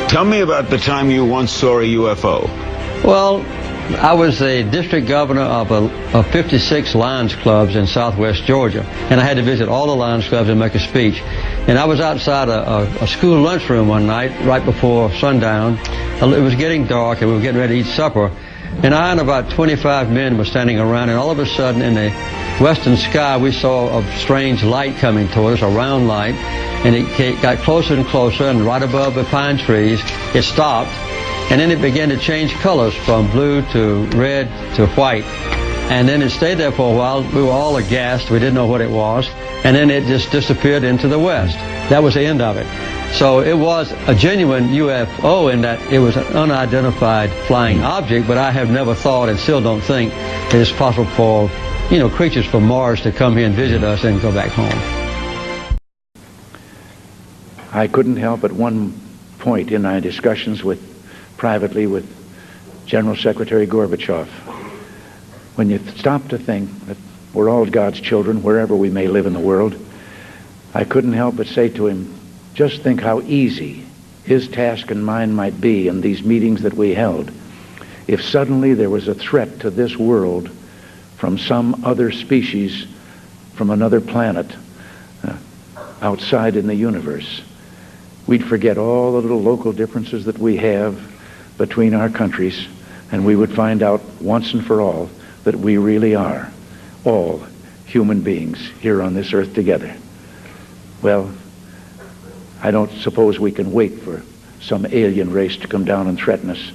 Tell me about the time you once saw a UFO. Well, I was the district governor of 56 Lions clubs in southwest Georgia, and I had to visit all the Lions clubs and make a speech. And I was outside a school lunchroom one night right before sundown. It was getting dark, and we were getting ready to eat supper. And I and about 25 men were standing around, and all of a sudden in the western sky we saw a strange light coming toward us, a round light, and it got closer and closer, and right above the pine trees it stopped. And then it began to change colors from blue to red to white. And then it stayed there for a while. We were all aghast. We didn't know what it was. And then it just disappeared into the west. That was the end of it. So it was a genuine UFO in that it was an unidentified flying object, but I have never thought and still don't think that it's possible for, creatures from Mars to come here and visit us and go back home. I couldn't help at one point in my discussions privately with General Secretary Gorbachev, when you stop to think that we're all God's children wherever we may live in the world, I couldn't help but say to him, just think how easy his task and mine might be in these meetings that we held if suddenly there was a threat to this world from some other species, from another planet, outside in the universe. We'd forget all the little local differences that we have between our countries, and we would find out once and for all that we really are all human beings here on this earth together. Well, I don't suppose we can wait for some alien race to come down and threaten us,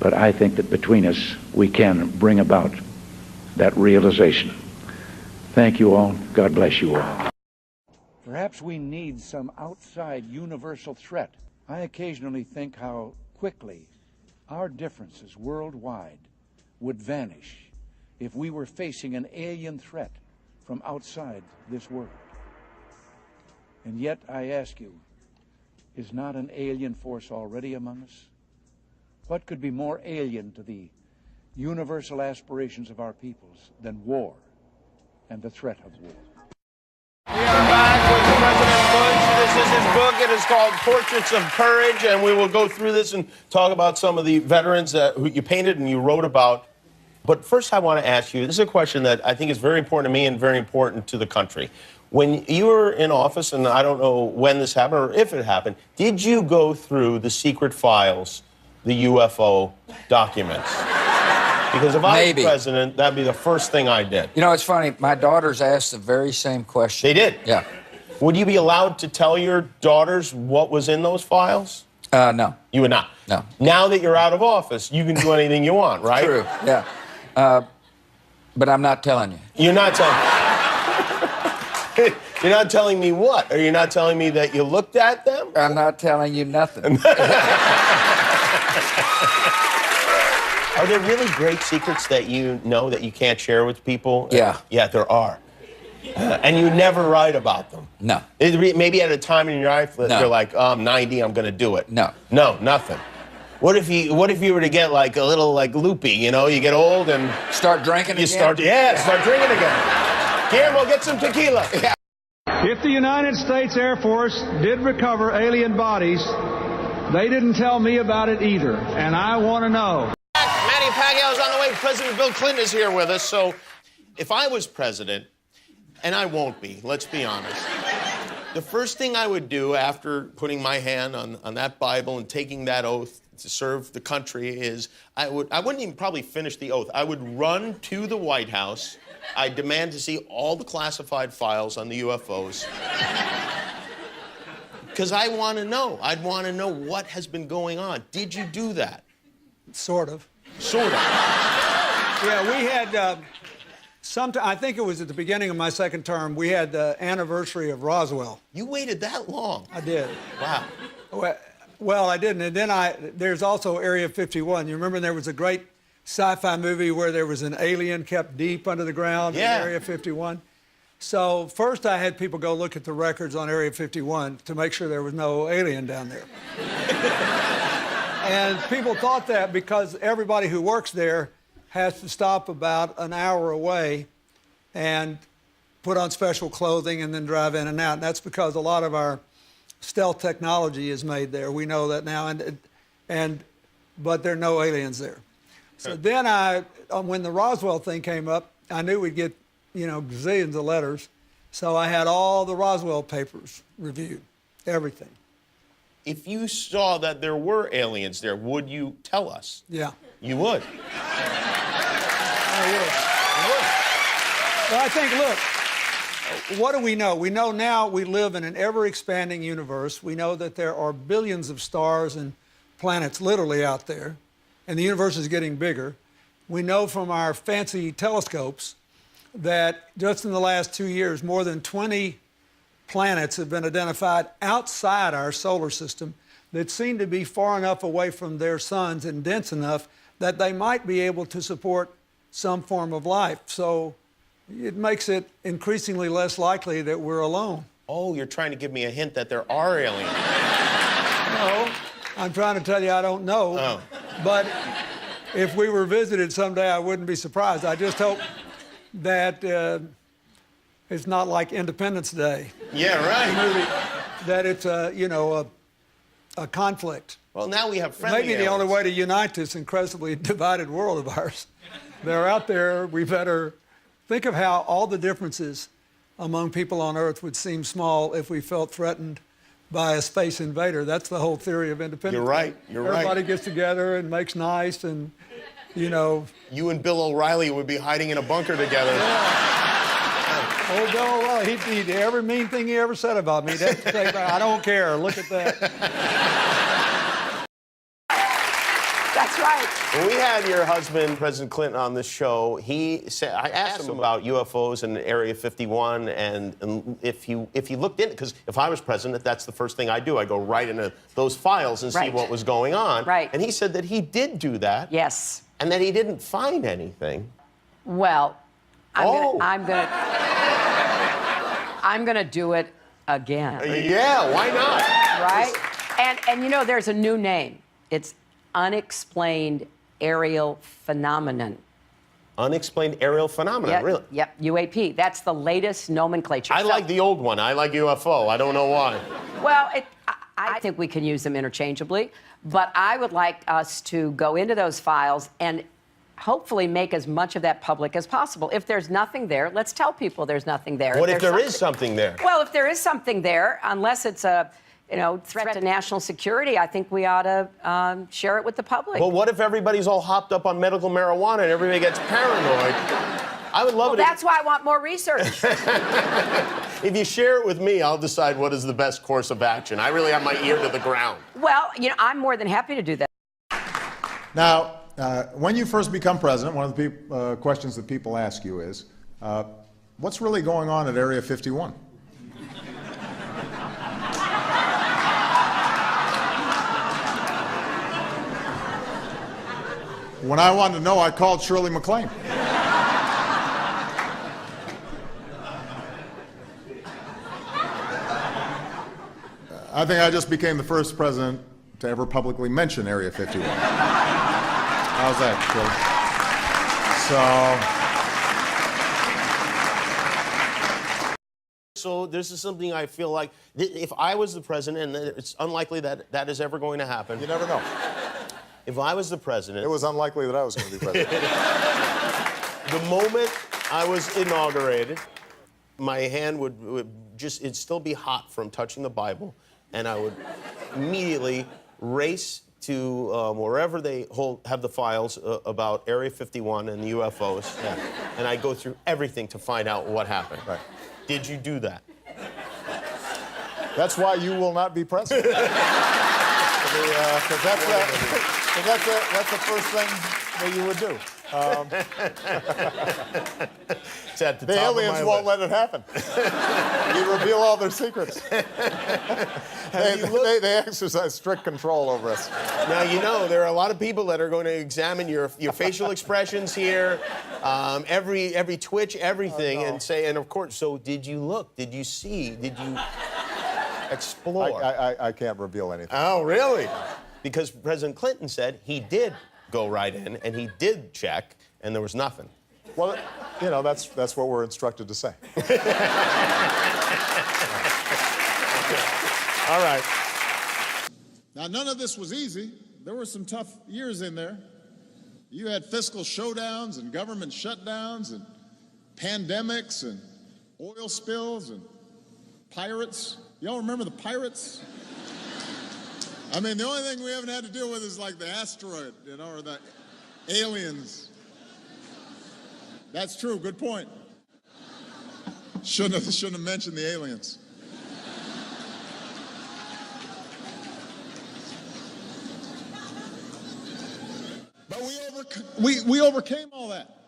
but I think that between us we can bring about that realization. Thank you all. God bless you all. Perhaps we need some outside universal threat. I occasionally think how quickly our differences worldwide would vanish if we were facing an alien threat from outside this world. And yet, I ask you, is not an alien force already among us? What could be more alien to the universal aspirations of our peoples than war and the threat of war? We are back with President Bush. This is his book. It is called Portraits of Courage, and we will go through this and talk about some of the veterans who you painted and you wrote about. But first I want to ask you, this is a question that I think is very important to me and very important to the country. When you were in office, and I don't know when this happened or if it happened, did you go through the secret files, the UFO documents? Because if I was president, that'd be the first thing I did. You know, it's funny. My daughters asked the very same question. They did? Yeah. Would you be allowed to tell your daughters what was in those files? No. You would not? No. Now that you're out of office, you can do anything you want, right? True, yeah. But I'm not telling you. You're not telling You're not telling me what? Are you not telling me that you looked at them? I'm not telling you nothing. Are there really great secrets that you know that you can't share with people? Yeah. Yeah, there are. And you never write about them? No. Maybe at a time in your life that No. you're like, oh, I'm 90, I'm going to do it. No. No, nothing. What if you were to get like a little like loopy, you know? You get old and... Start drinking again? Start drinking again. Guillermo, get some tequila. Yeah. If the United States Air Force did recover alien bodies, they didn't tell me about it either, and I want to know. Manny Pacquiao's on the way. President Bill Clinton is here with us. So if I was president, and I won't be, let's be honest, the first thing I would do after putting my hand on that Bible and taking that oath to serve the country is I wouldn't even probably finish the oath. I would run to the White House. I'd demand to see all the classified files on the UFOs. Because I want to know. I'd want to know what has been going on. Did you do that? Sort of. Sort of. Yeah, we had, I think it was at the beginning of my second term, we had the anniversary of Roswell. You waited that long? I did. Wow. Well, I didn't. And then there's also Area 51. You remember there was a great sci-fi movie where there was an alien kept deep under the ground in Area 51? So first I had people go look at the records on Area 51 to make sure there was no alien down there. And people thought that because everybody who works there has to stop about an hour away and put on special clothing and then drive in and out. And that's because a lot of our stealth technology is made there. We know that now, but there are no aliens there. So then when the Roswell thing came up, I knew we'd get, gazillions of letters. So I had all the Roswell papers reviewed, everything. If you saw that there were aliens there, would you tell us? Yeah. You would? I would. Well, I think, look, what do we know? We know now we live in an ever-expanding universe. We know that there are billions of stars and planets literally out there, and the universe is getting bigger. We know from our fancy telescopes that just in the last 2 years, more than 20 planets have been identified outside our solar system that seem to be far enough away from their suns and dense enough that they might be able to support some form of life. So it makes it increasingly less likely that we're alone. Oh, you're trying to give me a hint that there are aliens. No, I'm trying to tell you I don't know. Oh. But if we were visited someday, I wouldn't be surprised. I just hope that it's not like Independence Day. Yeah, right. That it's a conflict. Well, now we have friendly Maybe the only way to unite this incredibly divided world of ours. They're out there. We better think of how all the differences among people on Earth would seem small if we felt threatened by a space invader. That's the whole theory of independence. You're right. Everybody gets together and makes nice and, You and Bill O'Reilly would be hiding in a bunker together. Yeah. Old Bill O'Reilly, he every mean thing he ever said about me. I don't care. Look at that. That's right. When we had your husband, President Clinton, on this show, he said, I asked him about UFOs and Area 51, and if he looked in it, because if I was president, that's the first thing I do. I go right into those files and see what was going on. Right. And he said that he did do that. Yes. And that he didn't find anything. Well, I'm gonna do it again. Yeah, why not? Right? And there's a new name. It's unexplained aerial phenomenon. Unexplained aerial phenomenon, really? Yep, UAP. That's the latest nomenclature. I like the old one. I like UFO. I don't know why. Well, I think we can use them interchangeably, but I would like us to go into those files and hopefully make as much of that public as possible. If there's nothing there, let's tell people there's nothing there. What if there is something there? Well, if there is something there, unless it's a threat to national security, I think we ought to share it with the public. Well, what if everybody's all hopped up on medical marijuana and everybody gets paranoid? I would love it. That's why I want more research. If you share it with me, I'll decide what is the best course of action. I really have my ear to the ground. Well, I'm more than happy to do that. Now, when you first become president, one of the questions that people ask you is, what's really going on at Area 51? When I wanted to know, I called Shirley MacLaine. I think I just became the first president to ever publicly mention Area 51. How's that, Shirley? So this is something I feel like, if I was the president, and it's unlikely that that is ever going to happen. You never know. If I was the president... It was unlikely that I was going to be president. The moment I was inaugurated, my hand would it'd still be hot from touching the Bible, and I would immediately race to wherever they have the files about Area 51 and the UFOs, and I'd go through everything to find out what happened. Right. Did you do that? That's why you will not be president. Because that's the first thing that you would do. The aliens won't let it happen. You reveal all their secrets. They exercise strict control over us. Now, there are a lot of people that are going to examine your facial expressions here, every twitch, everything, and say, and of course, so did you look? Did you see? Did you explore? I can't reveal anything. Oh, really? Because President Clinton said he did go right in, and he did check, and there was nothing. Well, that's what we're instructed to say. All right. Now, none of this was easy. There were some tough years in there. You had fiscal showdowns and government shutdowns and pandemics and oil spills and pirates. Y'all remember the pirates? I mean, the only thing we haven't had to deal with is like the asteroid, you know, or the aliens. That's true, good point. Shouldn't have mentioned the aliens. But we overcame all that.